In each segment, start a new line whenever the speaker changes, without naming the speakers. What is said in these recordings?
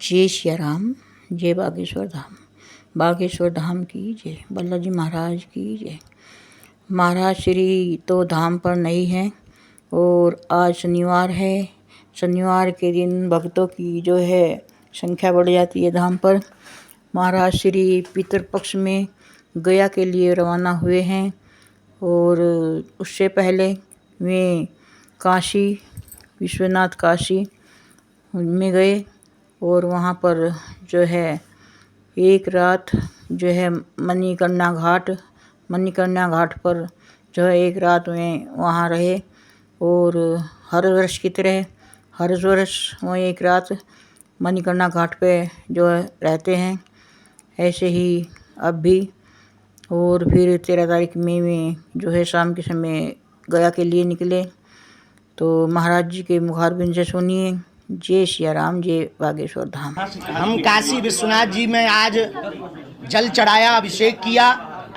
जय सिया राम, जय बागेश्वर धाम। बागेश्वर धाम की जय, बल्लभ जी महाराज की जय। महाराज श्री तो धाम पर नहीं हैं और आज शनिवार है। शनिवार के दिन भक्तों की जो है संख्या बढ़ जाती है धाम पर। महाराज श्री पितृपक्ष में गया के लिए रवाना हुए हैं और उससे पहले वे काशी, विश्वनाथ काशी में गए और वहाँ पर जो है एक रात जो है मणिकर्णिका घाट पर जो है एक रात में वहाँ रहे और हर वर्ष की तरह हर वर्ष वो एक रात मणिकर्णिका घाट पे जो है रहते हैं। ऐसे ही अब भी और फिर 13 तारीख में जो है शाम के समय गया के लिए निकले। तो महाराज जी के मुखारबिंद से सुनिए, जय सिया राम, जय बागेश्वर धाम।
हम काशी विश्वनाथ जी में आज जल चढ़ाया, अभिषेक किया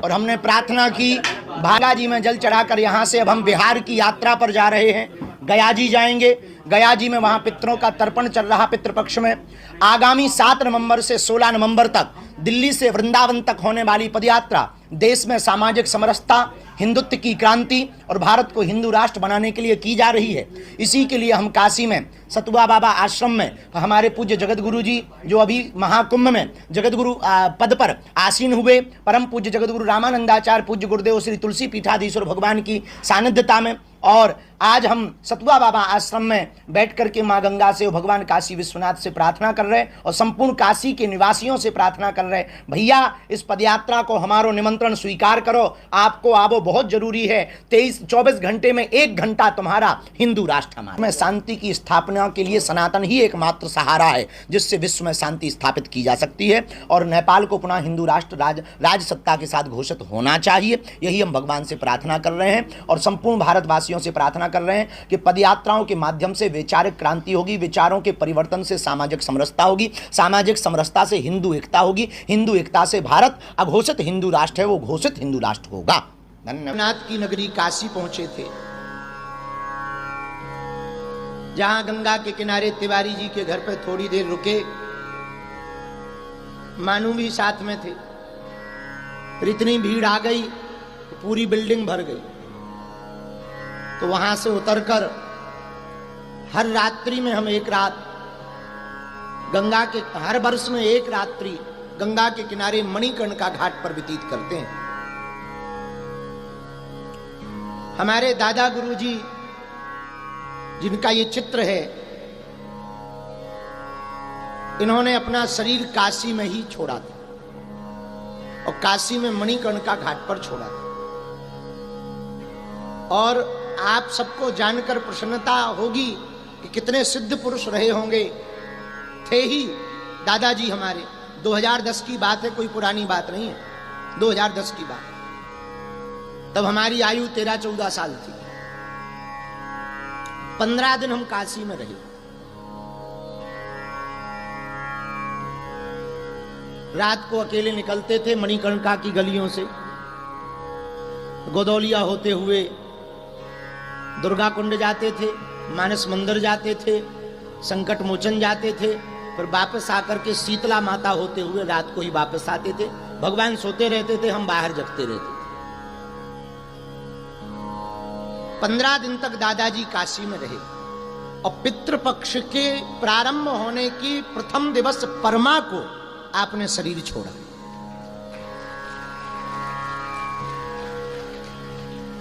और हमने प्रार्थना की। भागा जी में जल चढ़ाकर यहाँ से अब हम बिहार की यात्रा पर जा रहे हैं। गया जी जाएंगे। गया जी में वहाँ पितरों का तर्पण चल रहा पितृपक्ष में। आगामी 7 नवंबर से 16 नवंबर तक दिल्ली से वृंदावन तक होने वाली पदयात्रा देश में सामाजिक समरसता, हिंदुत्व की क्रांति और भारत को हिंदू राष्ट्र बनाने के लिए की जा रही है। इसी के लिए हम काशी में सतुआ बाबा आश्रम में हमारे पूज्य जगत गुरु जी जो अभी महाकुंभ में जगत गुरु पद पर आसीन हुए, परम पूज्य जगत गुरु रामानंदाचार्य पूज्य गुरुदेव श्री तुलसी पीठाधीश्वर भगवान की सानिध्यता में, और आज हम सतुआ बाबा आश्रम में बैठ करके माँ गंगा से भगवान काशी विश्वनाथ से प्रार्थना कर रहे हैं और संपूर्ण काशी के निवासियों से प्रार्थना कर रहे हैं, भैया इस पदयात्रा को हमारो निमंत्रण स्वीकार करो, आपको आवो बहुत जरूरी है। 24 घंटे में 1 घंटा तुम्हारा हिंदू राष्ट्र हमारा में शांति की स्थापना के लिए सनातन ही एकमात्र सहारा है जिससे विश्व में शांति स्थापित की जा सकती है और नेपाल को पुनः हिंदू राष्ट्र राज सत्ता के साथ घोषित होना चाहिए। यही हम भगवान से प्रार्थना कर रहे हैं और संपूर्ण भारतवासियों से प्रार्थना कर रहे हैं कि पदयात्राओं के माध्यम से वैचारिक क्रांति होगी, विचारों के परिवर्तन से सामाजिक समरसता होगी, सामाजिक समरसता से हिंदू एकता होगी, हिंदू एकता से भारत अघोषित हिंदू राष्ट्र है वो घोषित हिंदू राष्ट्र होगा। धन्यवाद। की नगरी काशी पहुंचे थे जहां गंगा के किनारे तिवारी जी के घर पर थोड़ी देर रुके। मानू भी साथ में थे। फिर इतनी भीड़ आ गई तो पूरी बिल्डिंग भर गई। तो वहां से उतरकर हर रात्रि में हम एक रात गंगा के हर वर्ष में एक रात्रि गंगा के किनारे मणिकर्णिका घाट पर व्यतीत करते हैं। हमारे दादा गुरु जी जिनका ये चित्र है, इन्होंने अपना शरीर काशी में ही छोड़ा था और काशी में मणिकर्णिका घाट पर छोड़ा था। और आप सबको जानकर प्रसन्नता होगी कि कितने सिद्ध पुरुष रहे होंगे। थे ही दादाजी हमारे। 2010 की बात है, कोई पुरानी बात नहीं है, 2010 की बात है। तब हमारी आयु 13-14 साल थी। 15 दिन हम काशी में रहे। रात को अकेले निकलते थे मणिकर्णिका की गलियों से, गोदौलिया होते हुए दुर्गा कुंड जाते थे, मानस मंदिर जाते थे, संकट मोचन जाते थे, फिर वापस आकर के शीतला माता होते हुए रात को ही वापस आते थे। भगवान सोते रहते थे, हम बाहर जगते रहते थे। 15 दिन तक दादाजी काशी में रहे और पितृपक्ष के प्रारंभ होने की प्रथम दिवस परमा को आपने शरीर छोड़ा।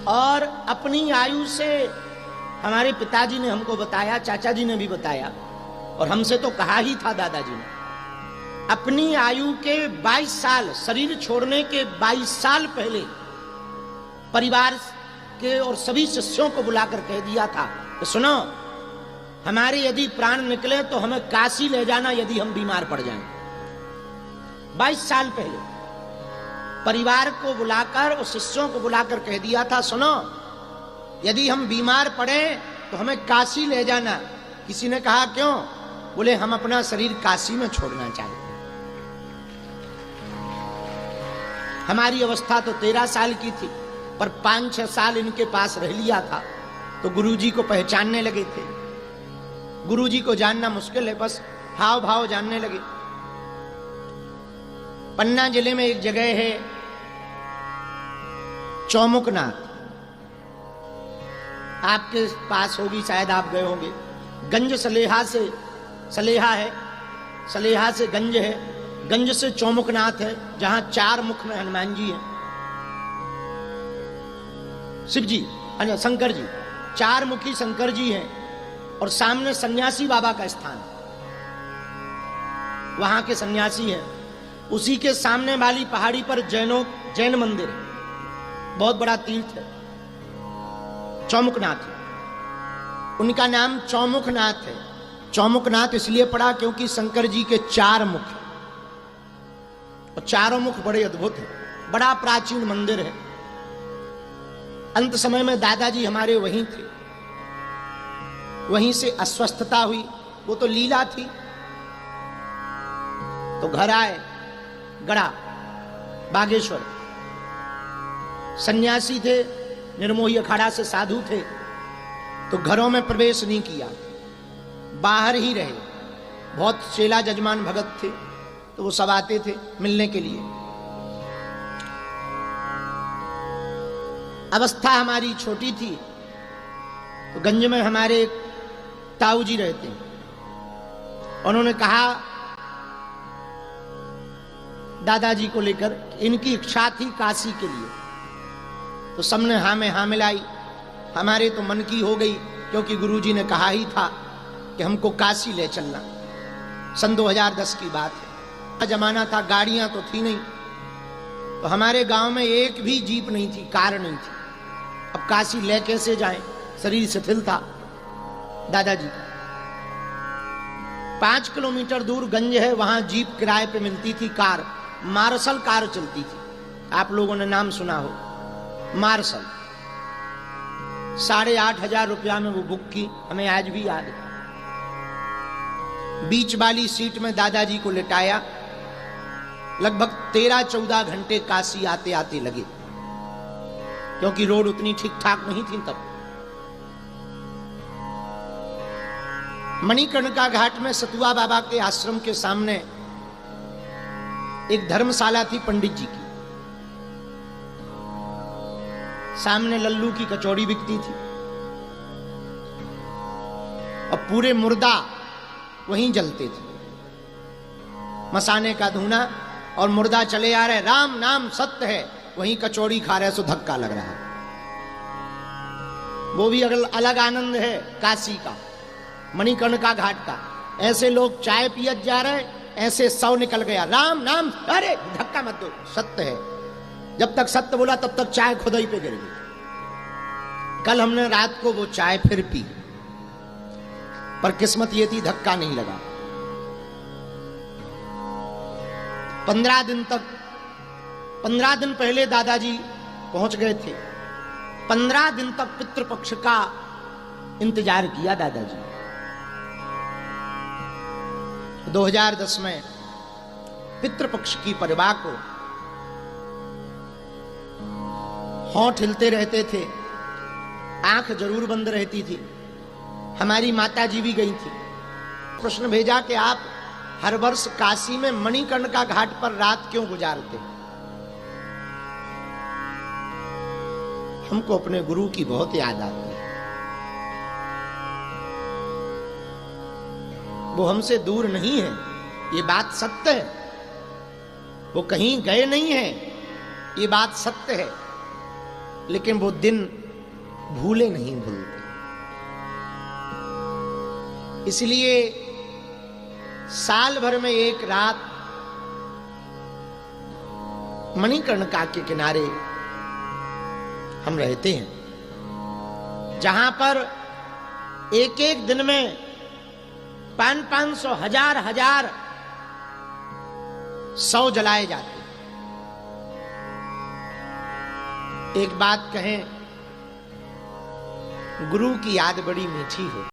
और अपनी आयु से हमारे पिताजी ने हमको बताया, चाचा जी ने भी बताया और हमसे तो कहा ही था दादाजी ने, अपनी आयु के 22 साल शरीर छोड़ने के 22 साल पहले परिवार के और सभी शिष्यों को बुलाकर कह दिया था कि सुनो, हमारे यदि प्राण निकले तो हमें काशी ले जाना यदि हम बीमार पड़ जाएं। 22 साल पहले परिवार को बुलाकर और शिष्यों को बुलाकर कह दिया था, सुनो यदि हम बीमार पड़े तो हमें काशी ले जाना। किसी ने कहा क्यों? बोले हम अपना शरीर काशी में छोड़ना चाहते। हमारी अवस्था तो 13 साल की थी पर 5-6 साल इनके पास रह लिया था तो गुरुजी को पहचानने लगे थे। गुरुजी को जानना मुश्किल है, बस हाव भाव जानने लगे। पन्ना जिले में एक जगह है चौमुखनाथ, आपके पास होगी, शायद आप गए होंगे। गंज सलेहा से, सलेहा है, सलेहा से गंज है, गंज से चौमुखनाथ है, जहां 4 मुख में हनुमान जी हैं, शिव जी, शंकर जी, 4 मुखी शंकर जी हैं, और सामने सन्यासी बाबा का स्थान, वहां के सन्यासी हैं। उसी के सामने वाली पहाड़ी पर जैन मंदिर है, बहुत बड़ा तीर्थ है, चौमुखनाथ। उनका नाम चौमुखनाथ है। चौमुखनाथ इसलिए पड़ा क्योंकि शंकर जी के 4 मुख, और चारों मुख बड़े अद्भुत हैं। बड़ा प्राचीन मंदिर है। अंत समय में दादाजी हमारे वहीं थे, वहीं से अस्वस्थता हुई, वो तो लीला थी, तो घर आए, गड़ा बागेश्वर। सन्यासी थे, निर्मोही अखाड़ा से साधु थे, तो घरों में प्रवेश नहीं किया, बाहर ही रहे। बहुत चेला जजमान भगत थे, तो वो सब आते थे मिलने के लिए। अवस्था हमारी छोटी थी, तो गंज में हमारे ताऊ जी रहते हैं। उन्होंने कहा दादाजी को लेकर, इनकी इच्छा थी काशी के लिए, तो सबने हाँ में हाँ मिलाई। हमारे तो मन की हो गई, क्योंकि गुरुजी ने कहा ही था कि हमको काशी ले चलना। सन 2010 की बात है, जमाना था, गाड़ियां तो थी नहीं, तो हमारे गांव में एक भी जीप नहीं थी, कार नहीं थी। अब काशी ले कैसे जाएं, शरीर शिथिल था दादाजी का। 5 किलोमीटर दूर गंज है, वहां जीप किराए पे मिलती थी, कार, मार्शल कार चलती थी, आप लोगों ने नाम सुना हो, मार्शल। 8,500 रुपया में वो बुक की, हमें आज भी याद है। बीच वाली सीट में दादाजी को लिटाया। लगभग 13-14 घंटे काशी आते आते लगे, क्योंकि रोड उतनी ठीक ठाक नहीं थी तब। मणिकर्णिका घाट में सतुआ बाबा के आश्रम के सामने एक धर्मशाला थी पंडित जी की, सामने लल्लू की कचौड़ी बिकती थी, और पूरे मुर्दा वहीं जलते थे, मसाने का धुना, और मुर्दा चले आ रहे, राम नाम सत्य है, वहीं कचौड़ी खा रहे, सो धक्का लग रहा है। वो भी अलग आनंद है काशी का, मणिकर्णिका घाट का। ऐसे लोग चाय पियत जा रहे, ऐसे 100 निकल गया, राम नाम, अरे धक्का मत दो, सत्य है। जब तक सत्य बोला तब तक चाय खुदाई पे गिर गई। कल हमने रात को वो चाय फिर पी, पर किस्मत ये थी धक्का नहीं लगा। 15 दिन पहले दादाजी पहुंच गए थे। 15 दिन तक पितृपक्ष का इंतजार किया दादाजी। 2010 में पितृपक्ष की परिवार को होंठ हिलते रहते थे, आंख जरूर बंद रहती थी। हमारी माता जी भी गई थी। प्रश्न भेजा कि आप हर वर्ष काशी में मणिकर्णिका घाट पर रात क्यों गुजारते? हमको अपने गुरु की बहुत याद आती है। वो हमसे दूर नहीं है, ये बात सत्य है। वो कहीं गए नहीं है, ये बात सत्य है। लेकिन वो दिन भूले नहीं भूलते। इसलिए साल भर में एक रात मणिकर्णिका के किनारे हम रहते हैं, जहां पर एक एक दिन में 500-500 हजार 100 जलाए जाते। एक बात कहें, गुरु की याद बड़ी मीठी हो।